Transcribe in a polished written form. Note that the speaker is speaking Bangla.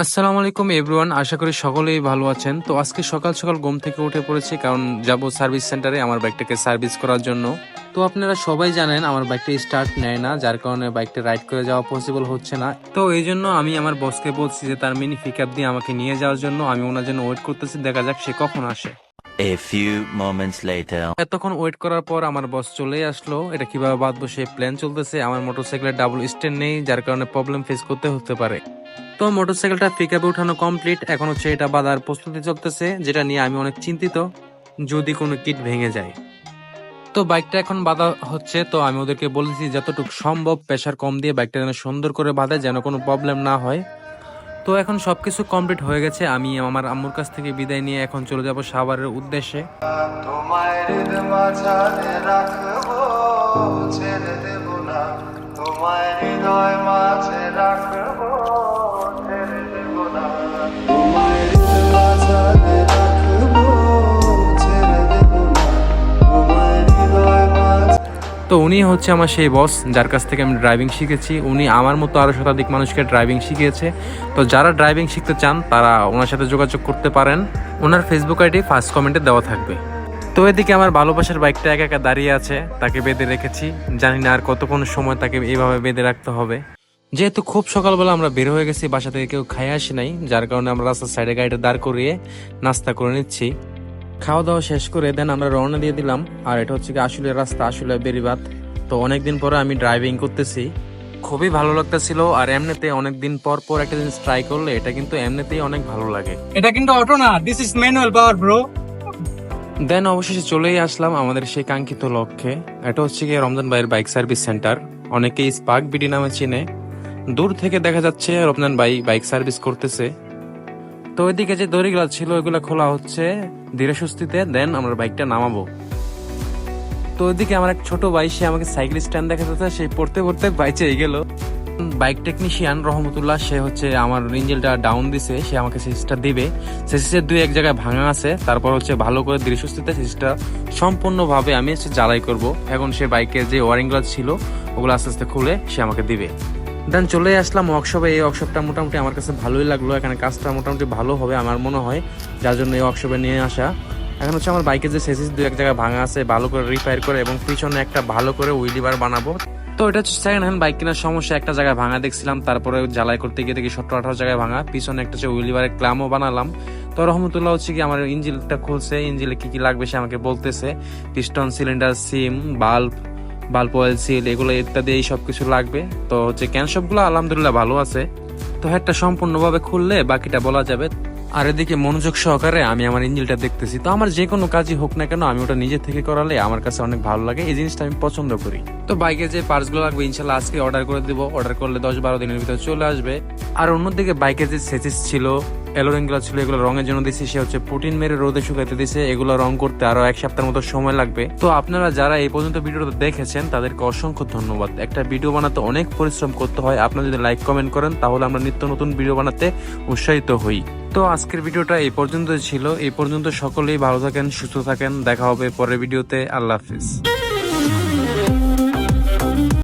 আসসালামু আলাইকুম এভরিওয়ান, আশা করি সকলেই ভালো আছেন। তো আজকে সকাল সকাল ঘুম থেকে উঠে পড়েছি, কারণ যাব সার্ভিস সেন্টারে আমার বাইকটাকে সার্ভিস করার জন্য। তো আপনারা সবাই জানেন আমার বাইকটা স্টার্ট নেয় না, যার কারণে বাইকটা রাইড করে যাওয়া পসিবল হচ্ছে না। তো এই জন্য আমি আমার বসকে বলছি যে তার মিনি পিকআপ দিয়ে আমাকে নিয়ে যাওয়ার জন্য। আমি ওনার জন্য ওয়েট করতেছি, দেখা যাক সে কখন আসে। A few moments later. এতক্ষণ ওয়েট করার পর আমার বস চলেই আসলো। এটা কিভাবে বাঁধবো সেই প্ল্যান চলতেছে। আমার মোটরসাইকেলের ডাবল স্ট্যান্ড নেই, যার কারণে প্রবলেম ফেস করতে হতে পারে। তো মোটরসাইকেলটা পিকআপে উঠানো কমপ্লিট, এখন হচ্ছে এটা বাঁধার প্রস্তুতি চলতেছে, যেটা নিয়ে আমি অনেক চিন্তিত যদি কোনো কিট ভেঙে যায়। তো বাইকটা এখন বাঁধা হচ্ছে। তো আমি ওদেরকে বলেছি যতটুকু সম্ভব প্রেশার কম দিয়ে বাইকটা যেন সুন্দর করে বাঁধে, যেন কোনো প্রবলেম না হয়। তো এখন সবকিছু কমপ্লিট হয়ে গেছে। আমি আমার আম্মুর কাছ থেকে বিদায় নিয়ে এখন চলে যাব সাভারের উদ্দেশ্যে। তোমায় মাঝারে রাখবো, ছেড়ে দেব না। তোমায় হৃদয় মাঝে রাখবো, ছেড়ে দেব না। তোমায় মাঝারে রাখবো, ছেড়ে দেব না। তোমায় হৃদয় মাঝে। তো উনি হচ্ছে আমার সেই বস, যার কাছ থেকে আমি ড্রাইভিং শিখেছি। উনি আমার মতো আরও শতাধিক মানুষকে ড্রাইভিং শিখিয়েছে। তো যারা ড্রাইভিং শিখতে চান তারা ওনার সাথে যোগাযোগ করতে পারেন। ওনার ফেসবুক আইডি ফার্স্ট কমেন্টে দেওয়া থাকবে। তো এদিকে আমার ভালোবাসার বাইকটা একা একা দাঁড়িয়ে আছে, তাকে বেঁধে রেখেছি। জানি না আর কতক্ষণ সময় তাকে এইভাবে বেঁধে রাখতে হবে। যেহেতু খুব সকালবেলা আমরা বের হয়ে গেছি, বাসা থেকে কেউ খাই আসি নাই, যার কারণে আমরা রাস্তার সাইডে গাড়িটা দাঁড় করিয়ে নাস্তা করে নিচ্ছি। খাওয়া দাওয়া শেষ করে দেন আমরা রওনা দিয়ে দিলাম। আর এটা হচ্ছে কি আসলে রাস্তা, আসলে বেরিবাদ। তো অনেকদিন পরে আমি ড্রাইভিং করতেছি, খুবই ভালো লাগতেছিল। আর এমনিতে অনেকদিন পর পর একটা জিনিস ট্রাই করলে এটা কিন্তু এমনিতেই অনেক ভালো লাগে। এটা কিন্তু অটো না, this is manual power bro. Then অবশেষে চলেই আসলাম আমাদের সেই কাঙ্ক্ষিত লক্ষ্যে। এটা হচ্ছে গিয়ে রমজান ভাইয়ের বাইক সার্ভিস সেন্টার, অনেকেই স্পার্ক বিডি নামে চিনে। দূর থেকে দেখা যাচ্ছে রমজান ভাই বাইক সার্ভিস করতেছে। তো ওইদিকে যে দড়িগুলো ছিল ওইগুলো খোলা হচ্ছে ধীরে সুস্থিতে। দেন আমরা বাইকটা নামাবো। তো ওইদিকে আমার এক ছোট ভাই, সে আমাকে সাইকেল স্ট্যান্ড দেখাতে, সে পড়তে পড়তে বাইচে গেল। বাইক টেকনিশিয়ান রহমতুল্লাহ, সে হচ্ছে আমার ইঞ্জিনটা ডাউন দিছে, সে আমাকে সিসটা দিবে। সিসের দুই এক জায়গায় ভাঙা আছে, তারপর হচ্ছে ভালো করে ধীরে সুস্থিতে সিসটা সম্পূর্ণভাবে আমি হচ্ছে জ্বালাই করব। এখন সে বাইকের যে ওয়ারিং গুলো ছিল ওগুলো আস্তে আস্তে খুলে সে আমাকে দিবে। দেন চলে আসলাম ওয়ার্কশপে। এই ওয়ার্কশপটা মোটামুটি আমার কাছে ভালোই লাগলো, এখানে কাজটা মোটামুটি ভালো হবে আমার মনে হয়, যার জন্য এই ওয়ার্কশপে নিয়ে আসা। এখন হচ্ছে আমার বাইকের যে সেসিস দু এক জায়গায় ভাঙা আছে ভালো করে রিপেয়ার করে, এবং পিছনে একটা ভালো করে হুইল বার বানাবো। তো এটা হচ্ছে সেকেন্ড হ্যান্ড বাইক কেনার সমস্যা, একটা জায়গায় ভাঙা দেখছিলাম, তারপরে জ্বালাই করতে গিয়ে দেখি 17-18 জায়গায় ভাঙা। পিছনে একটা হচ্ছে হুইল বারের ক্লামও বানালাম। তো রহমতুল্লাহ হচ্ছে কি আমার ইঞ্জিনটা খুলছে, ইঞ্জিনে কি কি লাগবে সে আমাকে বলতেছে। পিস্টন, সিলিন্ডার, সিম, বাল্ব অয়েল সিল, এগুলো ইত্যাদি এই সব কিছু লাগবে। তো হচ্ছে ক্যান সবগুলো আলহামদুলিল্লাহ ভালো আছে। তো একটা সম্পূর্ণভাবে খুললে বাকিটা বলা যাবে। আর এদিকে মনোযোগ সহকারে আমি আমার ইঞ্জিনটা দেখতেছি। তো আমার যে কোনো কাজই হোক না কেন আমি ওটা নিজে থেকে করালে আমার কাছে অনেক ভালো লাগে, এই জিনিসটা আমি পছন্দ করি। তো বাইকে যে পার্টস গুলো লাগবে ইনশাল্লাহ আজকে অর্ডার করে দিব। অর্ডার করলে 10-12 দিনের ভিতরে চলে আসবে। আর অন্যদিকে বাইকের যে সেচিস ছিল, এলোরিং গুলো ছিল, এগুলো রঙের জন্য দিছি। সে হচ্ছে পুটিন মেরে রোদে শুকাইতে দিছে, এগুলো রং করতে আরো 1 সপ্তাহের মতো সময় লাগবে। তো আপনারা যারা এই পর্যন্ত ভিডিওটা দেখেছেন তাদেরকে অসংখ্য ধন্যবাদ। একটা ভিডিও বানাতে অনেক পরিশ্রম করতে হয়, আপনারা যদি লাইক কমেন্ট করেন তাহলে আমরা নিত্য নতুন ভিডিও বানাতে উৎসাহিত হই। তো আজকের ভিডিওটা এই পর্যন্ত ছিল। এই পর্যন্ত সকলেই ভালো থাকেন, সুস্থ থাকেন। দেখা হবে পরের ভিডিওতে। আল্লাহ হাফিজ।